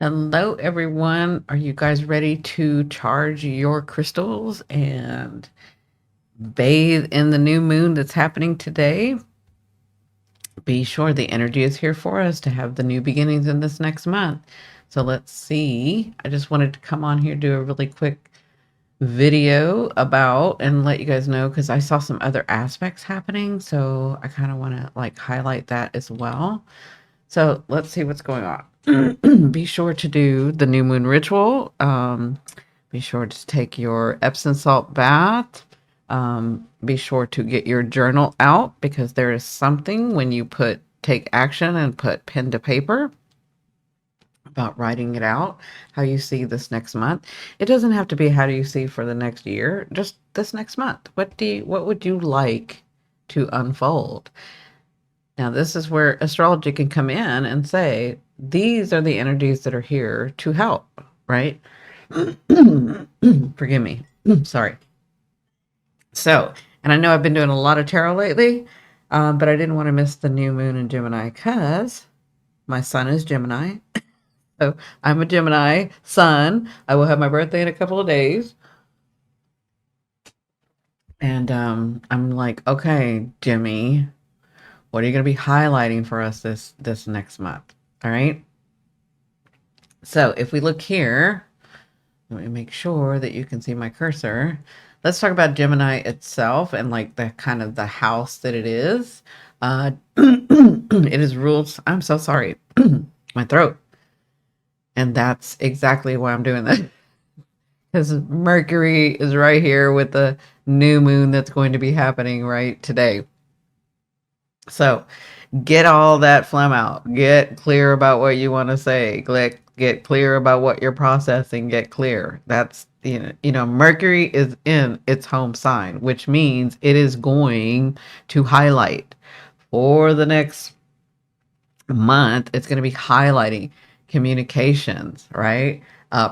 Hello, everyone. Are you guys ready to charge your crystals and bathe in the new moon that's happening today? Be sure the energy is here for us to have the new beginnings in this next month. So let's see. I just wanted to come on here, do a really quick video about and let you guys know because I saw some other aspects happening. So I kind of want to like highlight that as well. So let's see what's going on. Be sure to do the new moon ritual. Be sure to take your Epsom salt bath. Be sure to get your journal out because there is something when you take action and put pen to paper about writing it out, how you see this next month. It doesn't have to be how do you see for the next year, just this next month. What would you like to unfold? Now, this is where astrology can come in and say, these are the energies that are here to help, right? Forgive me. Sorry. So, and I know I've been doing a lot of tarot lately, but I didn't want to miss the new moon in Gemini because my sun is Gemini. So I'm a Gemini sun. I will have my birthday in a couple of days. And I'm like, okay, Jimmy, what are you going to be highlighting for us this next month? All right. So if we look here, let me make sure that you can see my cursor. Let's talk about Gemini itself and like the kind of the house that it is. It is ruled. I'm so sorry, my throat, and that's exactly why I'm doing that. Because Mercury is right here with the new moon that's going to be happening right today. So get all that phlegm out. Get clear about what you want to say. Get clear about what you're processing. Get clear. That's, Mercury is in its home sign, which means it is going to highlight for the next month. It's going to be highlighting communications, right?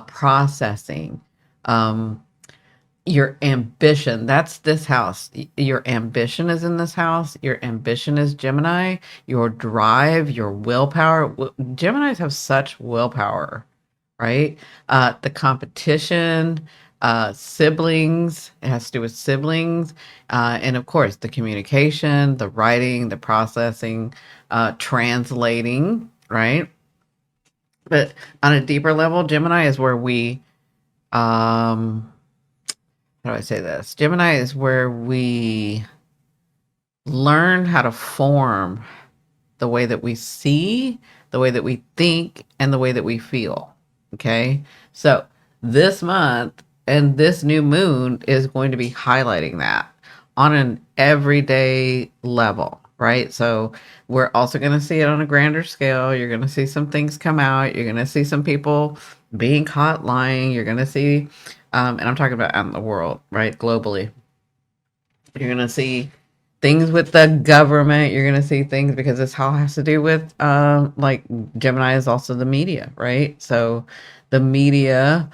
Processing, um, your ambition. That's this house. Your ambition is in this house. Your ambition is Gemini. Your drive, your willpower. Geminis have such willpower, right? The competition, siblings. It has to do with siblings, and of course the communication, the writing, the processing, translating, right? But on a deeper level, Gemini is where we um how do I say this? Gemini is where we learn how to form the way that we see, the way that we think, and the way that we feel. Okay. So this month and this new moon is going to be highlighting that on an everyday level, right? So we're also going to see it on a grander scale. You're going to see some things come out. You're going to see some people being caught lying. You're going to see, and I'm talking about out in the world, right? Globally. You're going to see things with the government. You're going to see things because this all has to do with, like Gemini is also the media, right? So the media,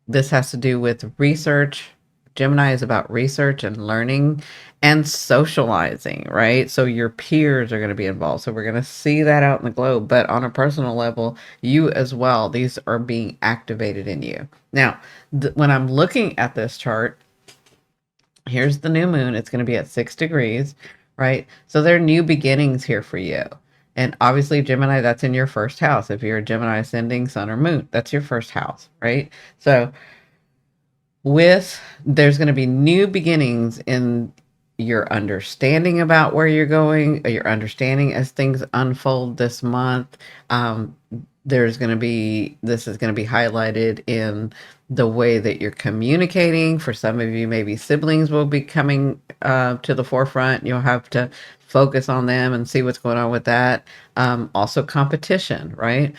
this has to do with research. Gemini is about research and learning and socializing, right? So your peers are going to be involved. So we're going to see that out in the globe. But on a personal level, you as well, these are being activated in you. Now, when I'm looking at this chart, here's the new moon. It's going to be at 6 degrees, right? So there are new beginnings here for you. And obviously, Gemini, that's in your first house. If you're a Gemini ascending sun or moon, that's your first house, right? So there's going to be new beginnings in your understanding about where you're going, or your understanding as things unfold this month. This is going to be highlighted in the way that you're communicating. For some of you, maybe siblings will be coming to the forefront. You'll have to focus on them and see what's going on with that. Also competition, right?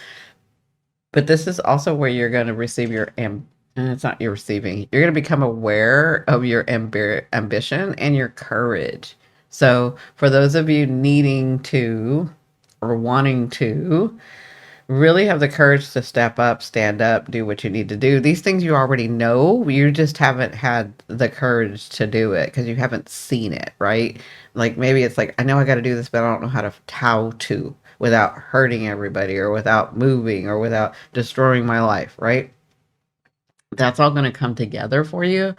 But this is also where you're going to receive and it's not you're receiving. You're going to become aware of your ambition and your courage. So for those of you needing to or wanting to really have the courage to step up, stand up, do what you need to do. These things you already know, you just haven't had the courage to do it because you haven't seen it, right? Like maybe it's like, I know I got to do this, but I don't know how to. without hurting everybody or without moving or without destroying my life, right? That's all going to come together for you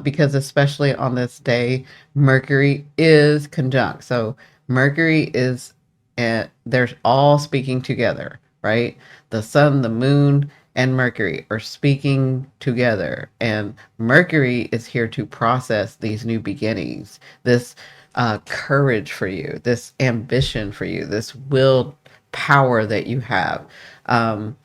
because especially on this day, Mercury is conjunct. So Mercury is, they're all speaking together, right? The sun, the moon, and Mercury are speaking together. And Mercury is here to process these new beginnings, this courage for you, this ambition for you, this will power that you have. Um,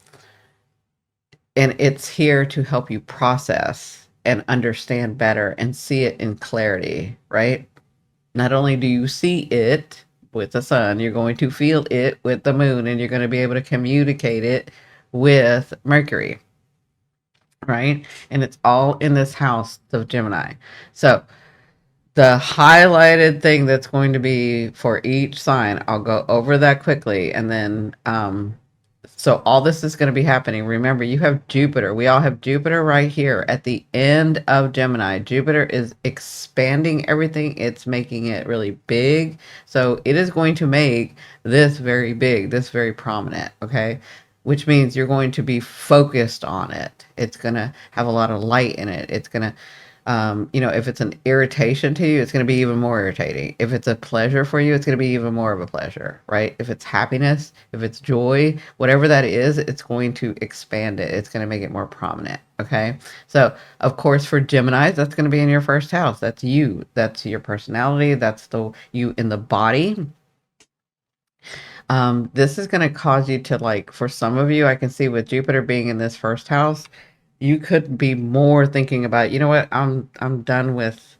and it's here to help you process and understand better and see it in clarity, right? Not only do you see it with the sun, you're going to feel it with the moon, and you're going to be able to communicate it with Mercury, right? And it's all in this house of Gemini. So the highlighted thing that's going to be for each sign, I'll go over that quickly, and then so all this is going to be happening. Remember, you have Jupiter. We all have Jupiter right here at the end of Gemini. Jupiter is expanding everything. It's making it really big. So it is going to make this very big, this very prominent, okay? Which means you're going to be focused on it. It's going to have a lot of light in it. It's going to if it's an irritation to you, it's going to be even more irritating. If it's a pleasure for you, it's going to be even more of a pleasure, right? If it's happiness, if it's joy, whatever that is, it's going to expand it. It's going to make it more prominent. Okay. So, of course, for Geminis, that's going to be in your first house. That's you. That's your personality. That's the you in the body. This is going to cause you to, like, for some of you, I can see with Jupiter being in this first house, you could be more thinking about, you know what, I'm done with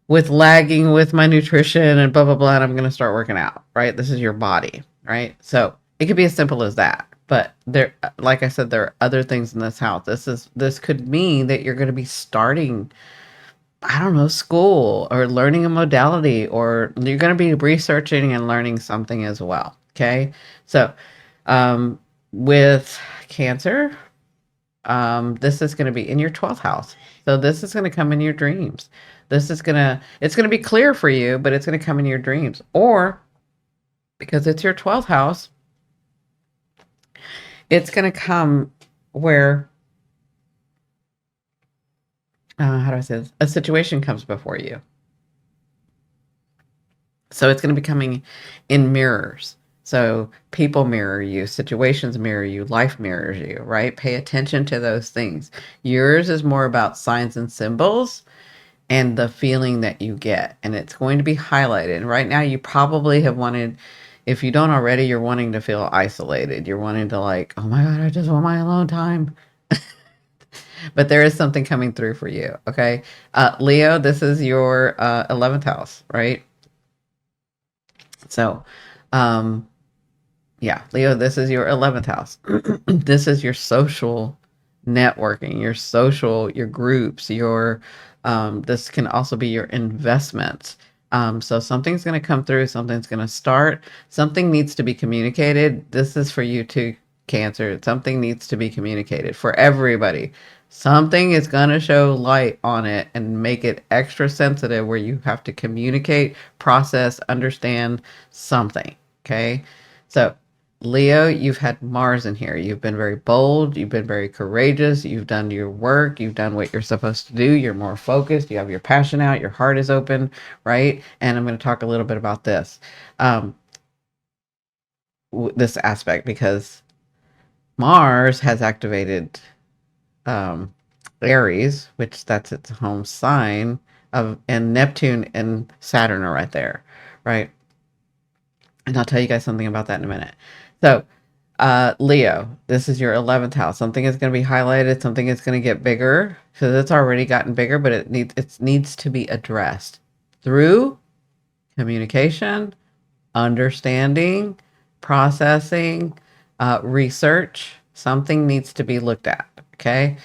lagging with my nutrition and blah blah blah, and I'm going to start working out, right? This is your body, right? So it could be as simple as that. But there, like I said, there are other things in this house. This could mean that you're going to be starting, I don't know, school or learning a modality, or you're going to be researching and learning something as well. Okay. So with Cancer, this is going to be in your 12th house. So this is going to come in your dreams. It's going to be clear for you, but it's going to come in your dreams. Or because it's your 12th house, it's going to come where, how do I say this? A situation comes before you. So it's going to be coming in mirrors. So people mirror you, situations mirror you, life mirrors you, right? Pay attention to those things. Yours is more about signs and symbols and the feeling that you get. And it's going to be highlighted. And right now you probably have wanted, if you don't already, you're wanting to feel isolated. You're wanting to, like, oh my God, I just want my alone time. But there is something coming through for you. Okay. Leo, this is your 11th house, right? So, yeah, Leo, this is your 11th house. This is your social networking, your groups, this can also be your investments. So something's going to come through, something's going to start, something needs to be communicated. This is for you too, Cancer. Something needs to be communicated for everybody. Something is going to show light on it and make it extra sensitive, where you have to communicate, process, understand something. Okay. So Leo, you've had Mars in here. You've been very bold. You've been very courageous. You've done your work. You've done what you're supposed to do. You're more focused. You have your passion out. Your heart is open, right? And I'm going to talk a little bit about this, this aspect, because Mars has activated Aries, which that's its home sign of, and Neptune and Saturn are right there, right? And I'll tell you guys something about that in a minute. So, Leo, this is your 11th house. Something is going to be highlighted. Something is going to get bigger, because it's already gotten bigger, but it needs to be addressed through communication, understanding, processing, research. Something needs to be looked at. Okay.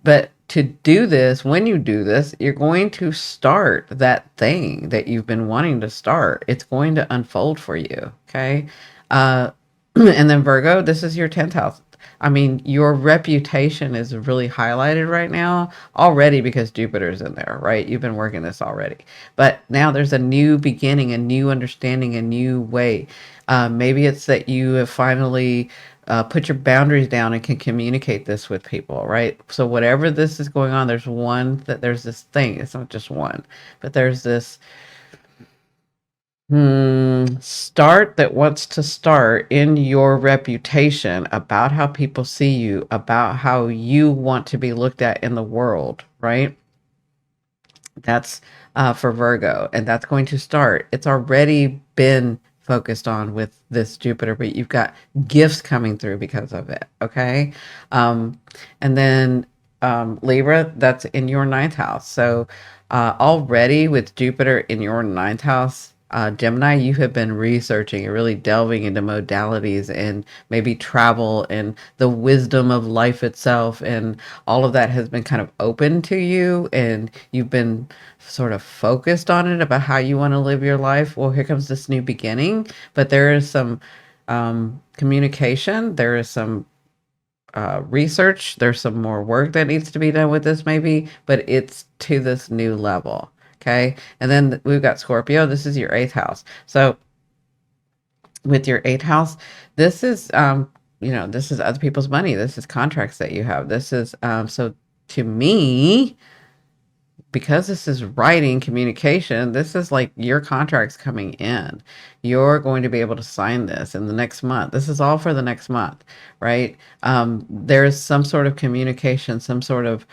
But to do this, when you do this, you're going to start that thing that you've been wanting to start. It's going to unfold for you. Okay. And then Virgo, this is your 10th house. I mean, your reputation is really highlighted right now already because Jupiter's in there, right? You've been working this already. But now there's a new beginning, a new understanding, a new way. Maybe it's that you have finally put your boundaries down and can communicate this with people, right? So whatever this is going on, there's this thing. It's not just one, but there's this start that wants to start in your reputation about how people see you, about how you want to be looked at in the world, right? That's for Virgo, and that's going to start. It's already been focused on with this Jupiter, but you've got gifts coming through because of it. Okay. Um, and then Libra, that's in your ninth house. So already with Jupiter in your ninth house, Gemini, you have been researching and really delving into modalities and maybe travel and the wisdom of life itself. And all of that has been kind of open to you. And you've been sort of focused on it about how you want to live your life. Well, here comes this new beginning. But there is some communication, there is some research. There's some more work that needs to be done with this, maybe, but it's to this new level. Okay. And then we've got Scorpio. This is your eighth house. So with your eighth house, this is, this is other people's money. This is contracts that you have. This is, so to me, because this is writing communication, this is like your contracts coming in. You're going to be able to sign this in the next month. This is all for the next month, right? There's some sort of communication, some sort of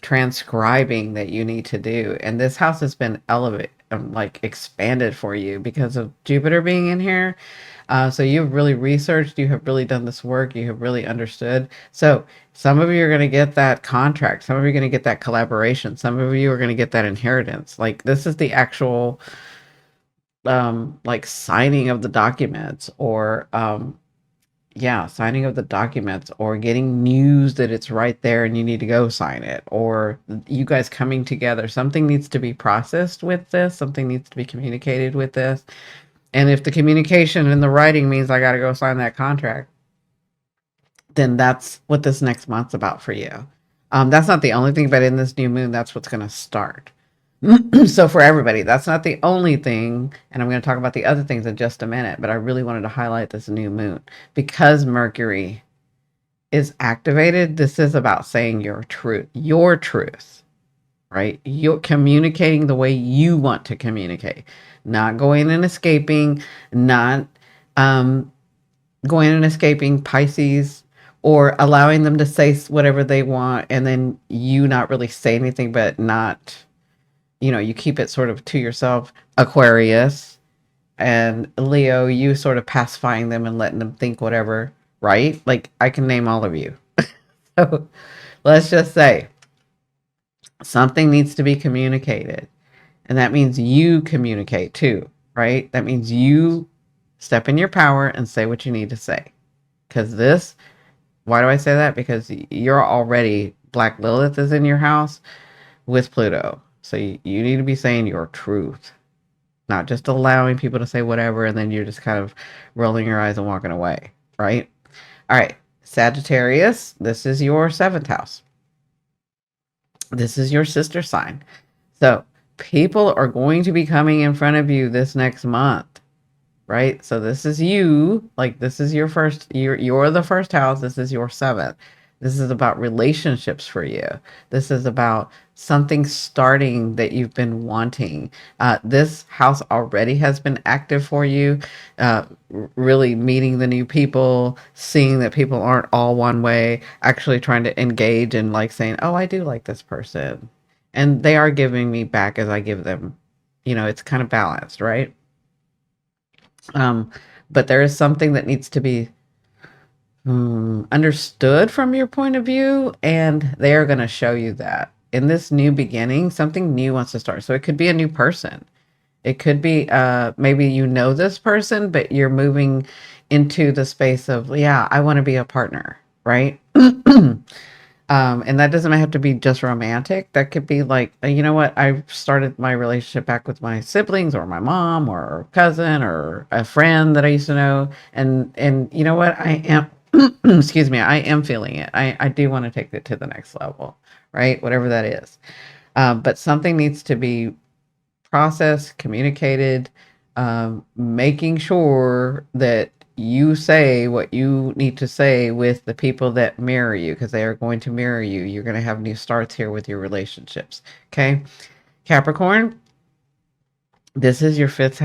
transcribing that you need to do. And this house has been elevated, like expanded for you because of Jupiter being in here. So you've really researched, you have really done this work, you have really understood. So some of you are going to get that contract, some of you are going to get that collaboration, some of you are going to get that inheritance. Like this is the actual like signing of the documents, or signing of the documents, or getting news that it's right there and you need to go sign it, or you guys coming together. Something needs to be processed with this, something needs to be communicated with this. And if the communication and the writing means I got to go sign that contract, then that's what this next month's about for you. That's not the only thing, but in this new moon, that's what's going to start. So for everybody, that's not the only thing. And I'm going to talk about the other things in just a minute, but I really wanted to highlight this new moon because Mercury is activated. This is about saying your truth, right? You're communicating the way you want to communicate, not going and escaping, not going and escaping Pisces, or allowing them to say whatever they want and then you not really say anything, but not, you keep it sort of to yourself. Aquarius and Leo, you sort of pacifying them and letting them think whatever, right? Like I can name all of you. So let's just say something needs to be communicated. And that means you communicate too, right? That means you step in your power and say what you need to say. Because why do I say that? Because you're already, Black Lilith is in your house with Pluto. So you need to be saying your truth, not just allowing people to say whatever and then you're just kind of rolling your eyes and walking away, right? All right, Sagittarius, this is your seventh house. This is your sister sign. So people are going to be coming in front of you this next month, right? So this is you, like this is your first, you're the first house. This is your seventh. This is about relationships for you. This is about something starting that you've been wanting. This house already has been active for you, really meeting the new people, seeing that people aren't all one way, actually trying to engage and like saying, oh, I do like this person. And they are giving me back as I give them. It's kind of balanced, right? But there is something that needs to be understood from your point of view, and they are going to show you that in this new beginning, something new wants to start. So it could be a new person. It could be maybe this person, but you're moving into the space of, yeah, I want to be a partner, right? And that doesn't have to be just romantic. That could be like, you know what? I started my relationship back with my siblings or my mom or cousin or a friend that I used to know. And you know what? Excuse me, I am feeling it. I do want to take it to the next level, right? Whatever that is. But something needs to be processed, communicated, making sure that you say what you need to say with the people that mirror you, because they are going to mirror you. You're going to have new starts here with your relationships. Okay. Capricorn, this is your sixth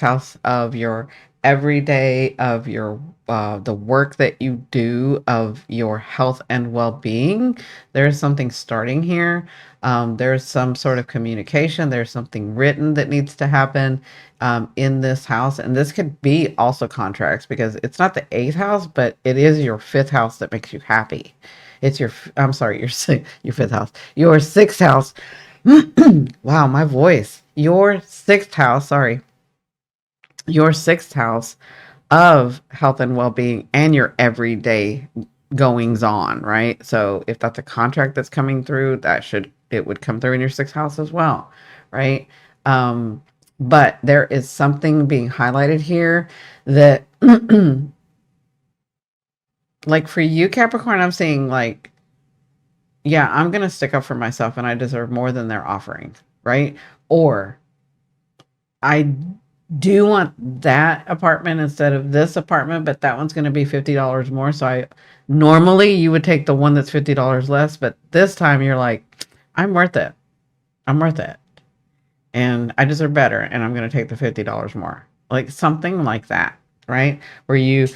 house of your everyday, of your the work that you do, of your health and well-being. There's something starting here. There's some sort of communication. There's something written that needs to happen in this house, and this could be also contracts, because it's not the eighth house, but it is your fifth house that makes you happy. It's your, I'm sorry, your fifth house, your sixth house. Wow, my voice. Your sixth house, sorry, your sixth house of health and well-being and your everyday goings on, right? So if that's a contract that's coming through, it would come through in your sixth house as well, right? But there is something being highlighted here that like for you, Capricorn, I'm seeing like, yeah, I'm gonna stick up for myself and I deserve more than they're offering, right? Or I do want that apartment instead of this apartment, but that one's going to be $50 more. So I normally you would take the one that's $50 less, but this time you're like, I'm worth it. I'm worth it. And I deserve better. And I'm going to take the $50 more. Like something like that, right? Where you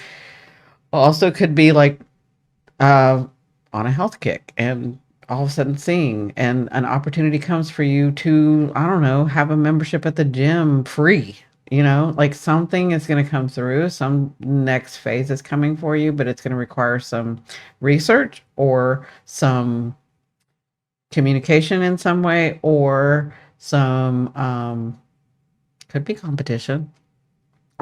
also could be like on a health kick and all of a sudden seeing, and an opportunity comes for you to, I don't know, have a membership at the gym free. Like something is going to come through, some next phase is coming for you, but it's going to require some research or some communication in some way, or some could be competition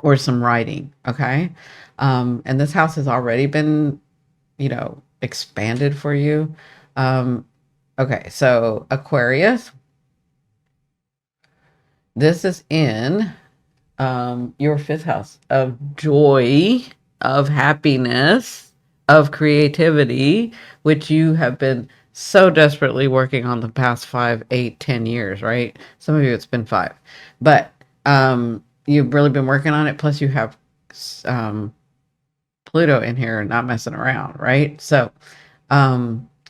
or some writing. Okay. And this house has already been, expanded for you. Okay, so Aquarius, this is in your fifth house of joy, of happiness, of creativity, which you have been so desperately working on the past 5, 8, 10 years, right? Some of you it's been 5, but you've really been working on it. Plus, you have Pluto in here, not messing around, right? So,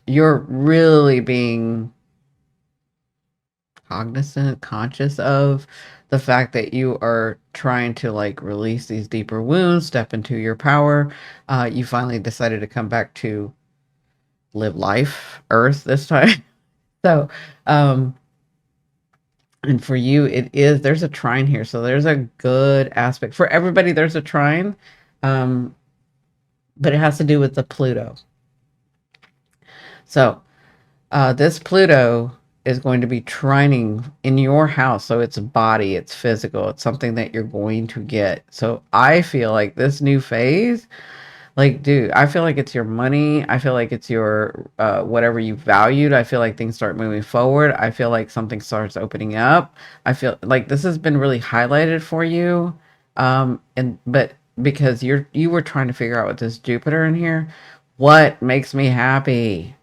you're really being cognizant, conscious of the fact that you are trying to like release these deeper wounds, step into your power. You finally decided to come back to live life, Earth this time. So, and for you, there's a trine here. So there's a good aspect for everybody. There's a trine, but it has to do with the Pluto. So, this Pluto is going to be trining in your house. So it's body, it's physical, it's something that you're going to get. So I feel like this new phase, like, dude, I feel like it's your money. I feel like it's your whatever you valued. I feel like things start moving forward. I feel like something starts opening up. I feel like this has been really highlighted for you. But because you were trying to figure out with this Jupiter in here, what makes me happy?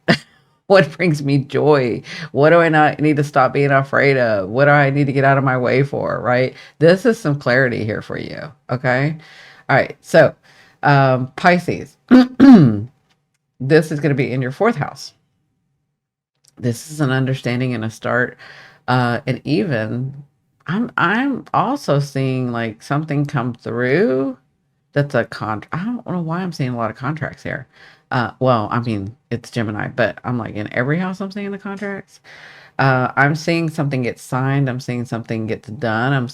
What brings me joy? What do I not need to stop being afraid of? What do I need to get out of my way for? Right? This is some clarity here for you. Okay. All right. So, Pisces, this is going to be in your fourth house. This is an understanding and a start. And even I'm also seeing like something come through that's a I don't know why I'm seeing a lot of contracts here. Well, I mean, it's Gemini, but I'm like in every house I'm seeing the contracts. I'm seeing something get signed. I'm seeing something get done.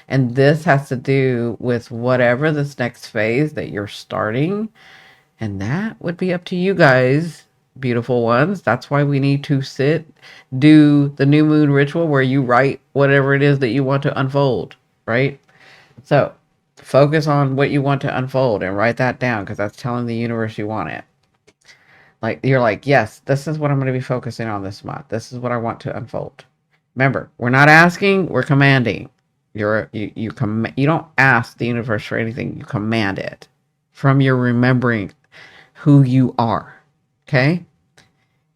And this has to do with whatever this next phase that you're starting. And that would be up to you guys, beautiful ones. That's why we need to do the new moon ritual where you write whatever it is that you want to unfold, right? So focus on what you want to unfold and write that down, because that's telling the universe you want it. Like you're like, yes, this is what I'm going to be focusing on this month. This is what I want to unfold. Remember, we're not asking, we're commanding. You don't ask the universe for anything, you command it. from your remembering who you are. Okay?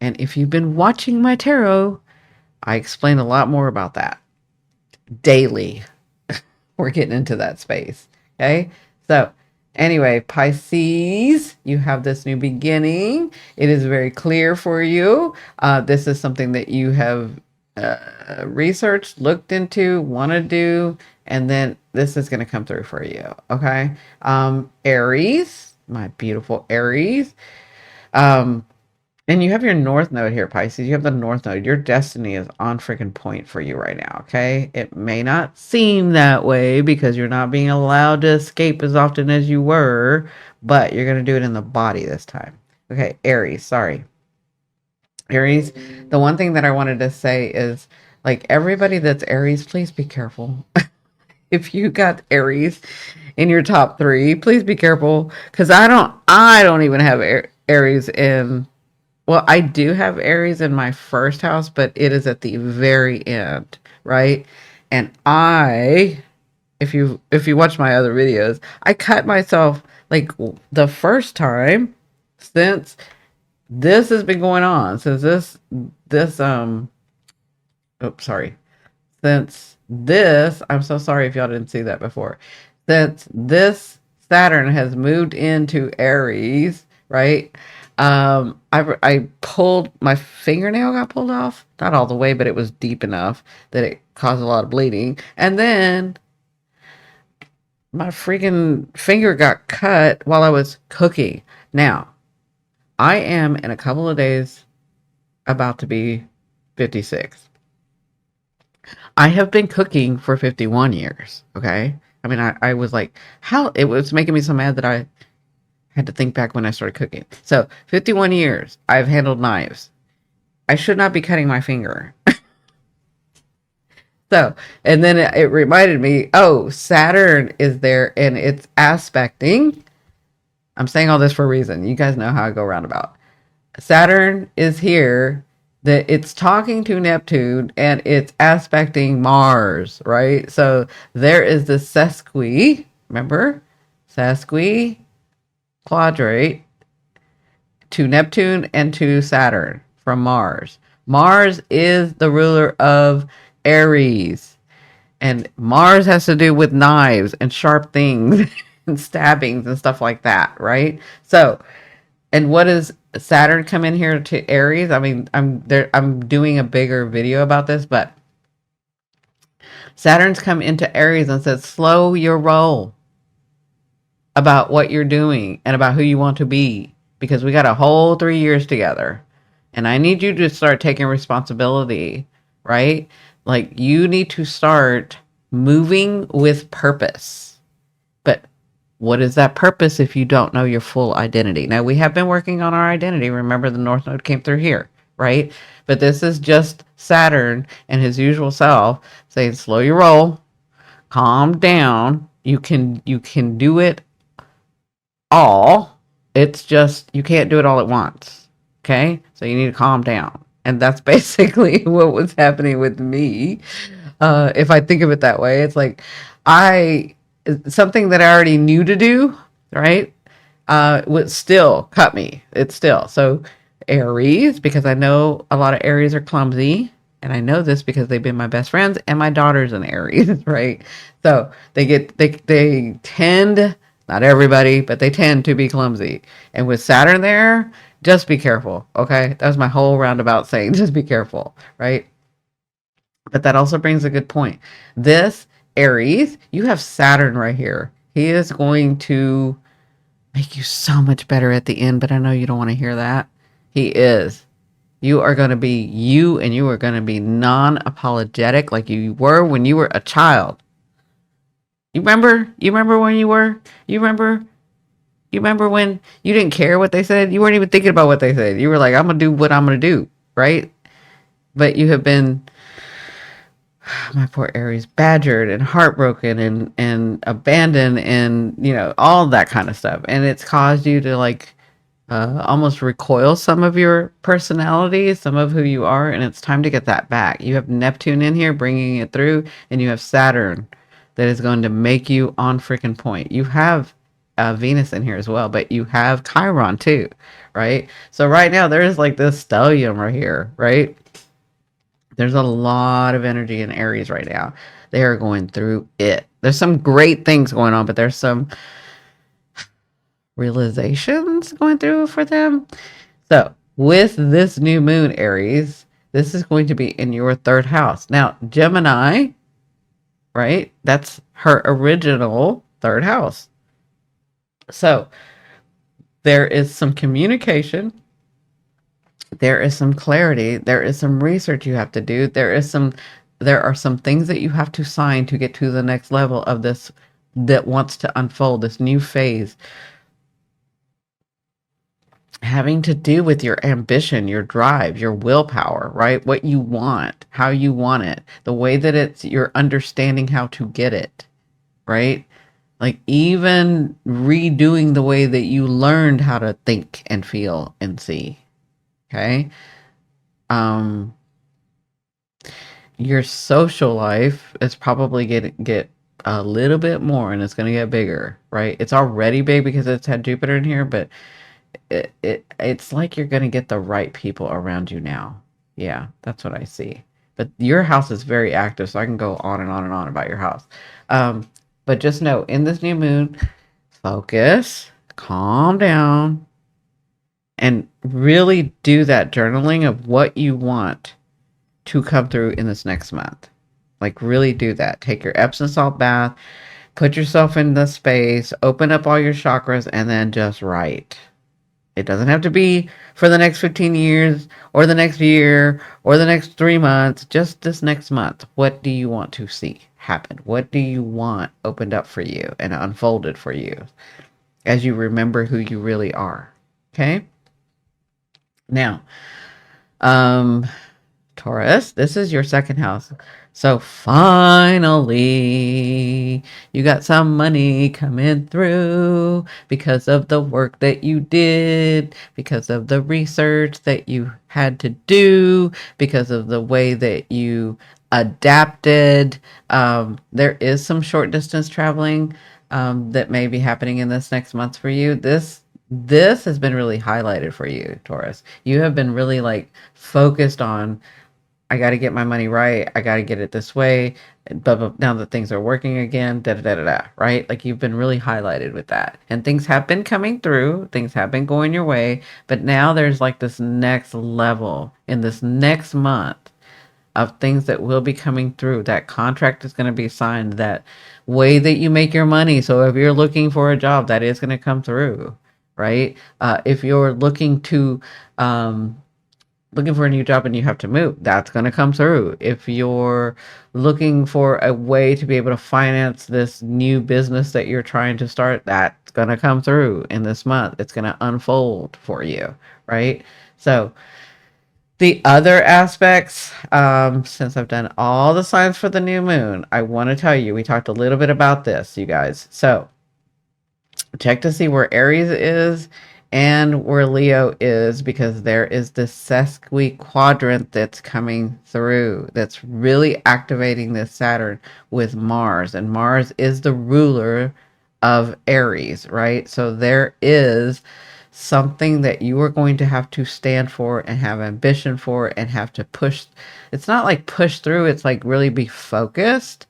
And if you've been watching my tarot, I explain a lot more about that daily. We're getting into that space. Okay? So, anyway, Pisces, you have this new beginning. It is very clear for you. This is something that you have researched, looked into, want to do, and then this is going to come through for you. Okay? Aries, my beautiful Aries. And you have your North Node here, Pisces. You have the North Node. Your destiny is on freaking point for you right now, okay? It may not seem that way because you're not being allowed to escape as often as you were, but you're going to do it in the body this time. Okay, Aries, sorry. Aries, the one thing that I wanted to say is, like, everybody that's Aries, please be careful. If you got Aries in your top 3, please be careful, because I don't even have Aries in. Well, I do have Aries in my first house, but it is at the very end, right? And if you watch my other videos, I cut myself like the first time since this has been going on. Since since this, I'm so sorry if y'all didn't see that before. Since this Saturn has moved into Aries, right? I pulled my fingernail, got pulled off, not all the way, but it was deep enough that it caused a lot of bleeding. And then my freaking finger got cut while I was cooking. Now, I am in a couple of days about to be 56. I have been cooking for 51 years. Okay. I mean, I was like, how it was making me so mad that I had to think back when I started cooking. So 51 years I've handled knives. I should not be cutting my finger. So, and then it reminded me, oh, Saturn is there and it's aspecting. I'm saying all this for a reason. You guys know how I go roundabout. Saturn is here, that it's talking to Neptune and it's aspecting Mars, right? So there is the remember? Sesqui quadrate to Neptune and to Saturn from Mars. Mars is the ruler of Aries, and Mars has to do with knives and sharp things and stabbings and stuff like that, right? So, and what does Saturn come in here to Aries? I mean, I'm doing a bigger video about this, but Saturn's come into Aries and says, slow your roll about what you're doing and about who you want to be, because we got a whole 3 years together and I need you to start taking responsibility, right? Like, you need to start moving with purpose. But what is that purpose if you don't know your full identity? Now, we have been working on our identity. Remember, the North Node came through here, right? But this is just Saturn and his usual self saying, slow your roll, calm down. You can do it all. It's just you can't do it all at once. Okay? So you need to calm down. And that's basically what was happening with me. If I think of it that way, it's like something that I already knew to do, right? Would still cut me. It's still. So Aries, because I know a lot of Aries are clumsy. And I know this because they've been my best friends and my daughter's an Aries, right? So they tend, not everybody, but they tend to be clumsy. And with Saturn there, just be careful, okay? That was my whole roundabout saying, just be careful, right? But that also brings a good point. This Aries, you have Saturn right here. He is going to make you so much better at the end, but I know you don't want to hear that. He is. You are going to be you, and you are going to be non-apologetic like you were when you were a child. You remember when you were? You remember when you didn't care what they said? You weren't even thinking about what they said. You were like, I'm going to do what I'm going to do, right? But you have been, my poor Aries, badgered and heartbroken and abandoned and, all that kind of stuff. And it's caused you to almost recoil some of your personality, some of who you are. And it's time to get that back. You have Neptune in here bringing it through, and you have Saturn that is going to make you on freaking point. You have Venus in here as well, but you have Chiron too, right? So right now there is like this stellium right here, right? There's a lot of energy in Aries right now. They are going through it. There's some great things going on, but there's some realizations going through for them. So with this new moon, Aries, this is going to be in your third house. Now, Gemini, right? That's her original third house. So there is some communication. There is some clarity. There is some research you have to do. There are some things that you have to sign to get to the next level of this that wants to unfold, this new phase, having to do with your ambition, your drive, your willpower, right? What you want, how you want it, the way that it's you're understanding how to get it, right? Like even redoing the way that you learned how to think and feel and see. Okay. Um, your social life is probably get a little bit more, and it's going to get bigger, right? It's already big because it's had Jupiter in here, but it's like you're going to get the right people around you now. Yeah, that's what I see. But your house is very active, so I can go on and on and on about your house. But just know, in this new moon, focus, calm down, and really do that journaling of what you want to come through in this next month. Like really do that. Take your Epsom salt bath, put yourself in the space, open up all your chakras, and then just write. It doesn't have to be for the next 15 years or the next year or the next 3 months, just this next month. What do you want to see happen? What do you want opened up for you and unfolded for you as you remember who you really are? Okay? Now, Taurus, this is your second house. So finally, you got some money coming through because of the work that you did, because of the research that you had to do, because of the way that you adapted. There is some short distance traveling that may be happening in this next month for you. This has been really highlighted for you, Taurus. You have been really like focused on, I got to get my money right. I got to get it this way. But now that things are working again, da da da da da, right? Like you've been really highlighted with that. And things have been coming through. Things have been going your way. But now there's like this next level in this next month of things that will be coming through. That contract is going to be signed. That way that you make your money. So if you're looking for a job, that is going to come through, right? If you're looking for a new job and you have to move, that's going to come through. If you're looking for a way to be able to finance this new business that you're trying to start, that's going to come through in this month. It's going to unfold for you, right? So the other aspects, since I've done all the signs for the new moon, I want to tell you, we talked a little bit about this, you guys. So check to see where Aries is and where Leo is, because there is this sesqui quadrant that's coming through that's really activating this Saturn with Mars, and Mars is the ruler of Aries, right? So there is something that you are going to have to stand for and have ambition for and have to push. It's not like push through, it's like really be focused.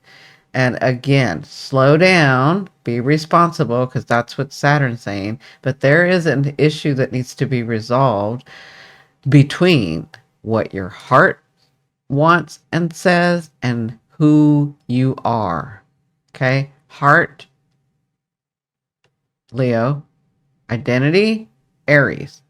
And again, slow down, be responsible, because that's what Saturn's saying. But there is an issue that needs to be resolved between what your heart wants and says and who you are. Okay? Heart, Leo. Identity, Aries.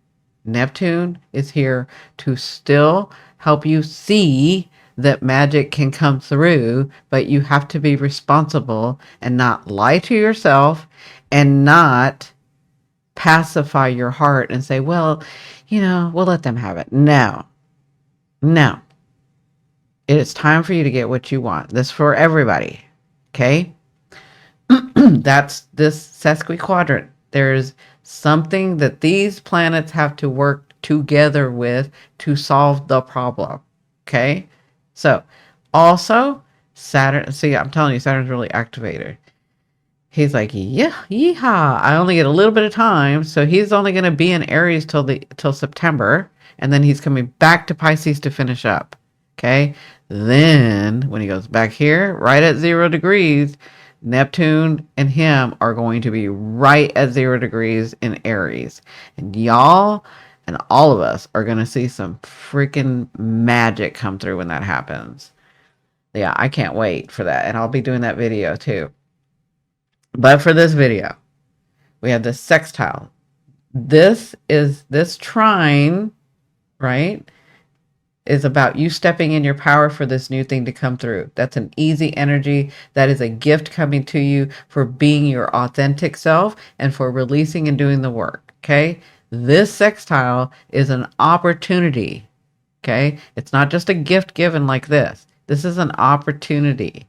Neptune is here to still help you see that magic can come through, but you have to be responsible and not lie to yourself and not pacify your heart and say, well, we'll let them have it. No. It is time for you to get what you want. This for everybody. Okay? That's this sesqui quadrant. There's something that these planets have to work together with to solve the problem. Okay? So, also, Saturn, see, I'm telling you, Saturn's really activated. He's like, yeah, yeehaw. I only get a little bit of time. So he's only going to be in Aries till September. And then he's coming back to Pisces to finish up. Okay. Then when he goes back here, right at 0 degrees, Neptune and him are going to be right at 0 degrees in Aries. And y'all and all of us are going to see some freaking magic come through when that happens. Yeah, I can't wait for that. And I'll be doing that video too. But for this video, we have the sextile. This trine, right, is about you stepping in your power for this new thing to come through. That's an easy energy. That is a gift coming to you for being your authentic self and for releasing and doing the work. Okay. This sextile is an opportunity. Okay. It's not just a gift given like this. This is an opportunity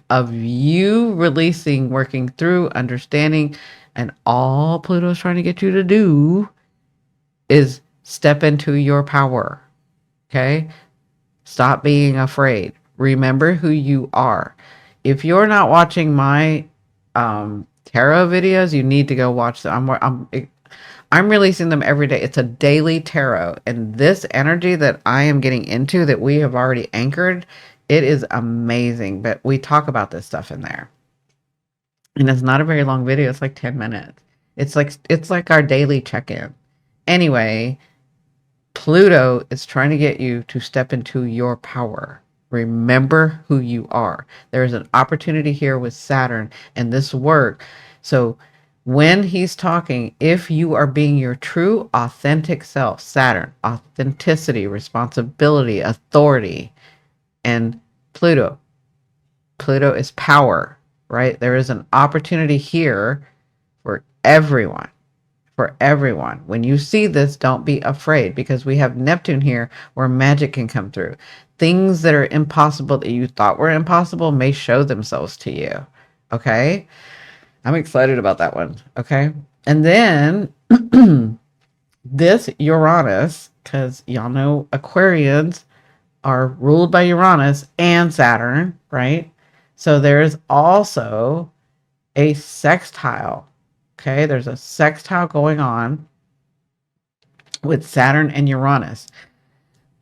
of you releasing, working through, understanding, and all Pluto's trying to get you to do is step into your power. Okay? Stop being afraid. Remember who you are. If you're not watching my tarot videos, you need to go watch them. I'm releasing them every day. It's a daily tarot. And this energy that I am getting into that we have already anchored, it is amazing. But we talk about this stuff in there. And it's not a very long video. It's like 10 minutes. It's like our daily check-in. Anyway, Pluto is trying to get you to step into your power. Remember who you are. There is an opportunity here with Saturn and this work. So when he's talking, if you are being your true authentic self, Saturn, authenticity, responsibility, authority, and Pluto is power, right? There is an opportunity here for everyone. For everyone. When you see this, don't be afraid, because we have Neptune here where magic can come through. Things that are impossible that you thought were impossible may show themselves to you. Okay? I'm excited about that one. Okay? And then this Uranus, because y'all know Aquarians are ruled by Uranus and Saturn, right? So there's also a sextile. Okay, there's a sextile going on with Saturn and Uranus.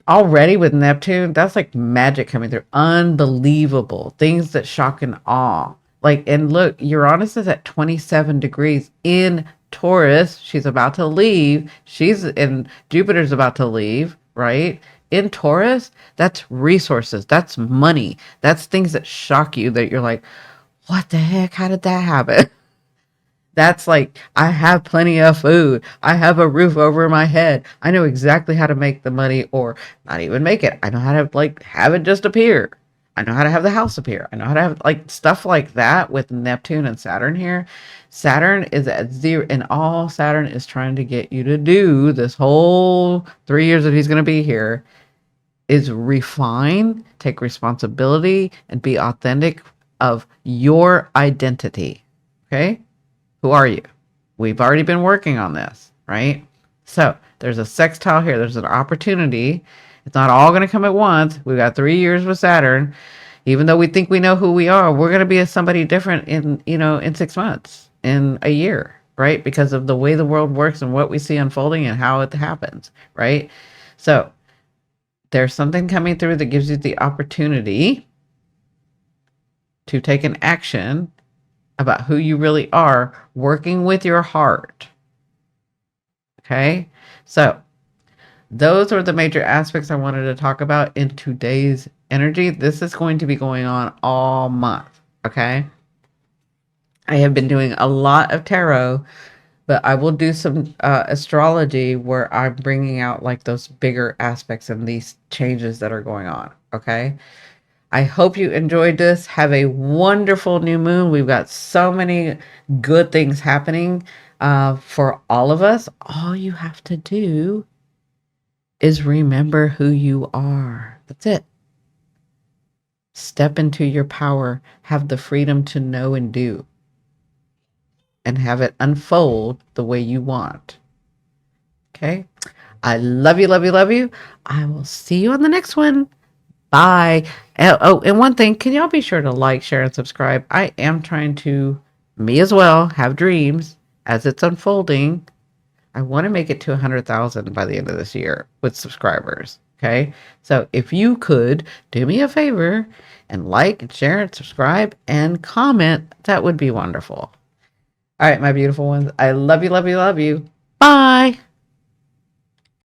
Already with Neptune, that's like magic coming through. Unbelievable. Things that shock and awe. Like, and look, Uranus is at 27 degrees in Taurus. She's about to leave. Jupiter's about to leave, right? In Taurus, that's resources. That's money. That's things that shock you that you're like, what the heck? How did that happen? That's like, I have plenty of food. I have a roof over my head. I know exactly how to make the money, or not even make it. I know how to like have it just appear. I know how to have the house appear. I know how to have like stuff like that with Neptune and Saturn here. Saturn is at 0, and all Saturn is trying to get you to do this whole 3 years that he's going to be here is refine, take responsibility, and be authentic of your identity. Okay? Who are you? We've already been working on this, right? So there's a sextile here. There's an opportunity. It's not all going to come at once. We've got 3 years with Saturn. Even though we think we know who we are, we're going to be somebody different in 6 months, in a year, right? Because of the way the world works and what we see unfolding and how it happens, right? So there's something coming through that gives you the opportunity to take an action about who you really are, working with your heart. Okay? So those are the major aspects I wanted to talk about in today's energy. This is going to be going on all month. Okay? I have been doing a lot of tarot, but I will do some astrology where I'm bringing out like those bigger aspects and these changes that are going on. Okay? I hope you enjoyed this. Have a wonderful new moon. We've got so many good things happening for all of us. All you have to do is remember who you are. That's it. Step into your power. Have the freedom to know and do. And have it unfold the way you want. Okay? I love you, love you, love you. I will see you on the next one. Bye. Oh, and one thing, can y'all be sure to like, share, and subscribe? I am trying to, me as well, have dreams as it's unfolding. I want to make it to 100,000 by the end of this year with subscribers. Okay. So if you could do me a favor and like and share and subscribe and comment, that would be wonderful. All right, my beautiful ones. I love you, love you, love you. Bye.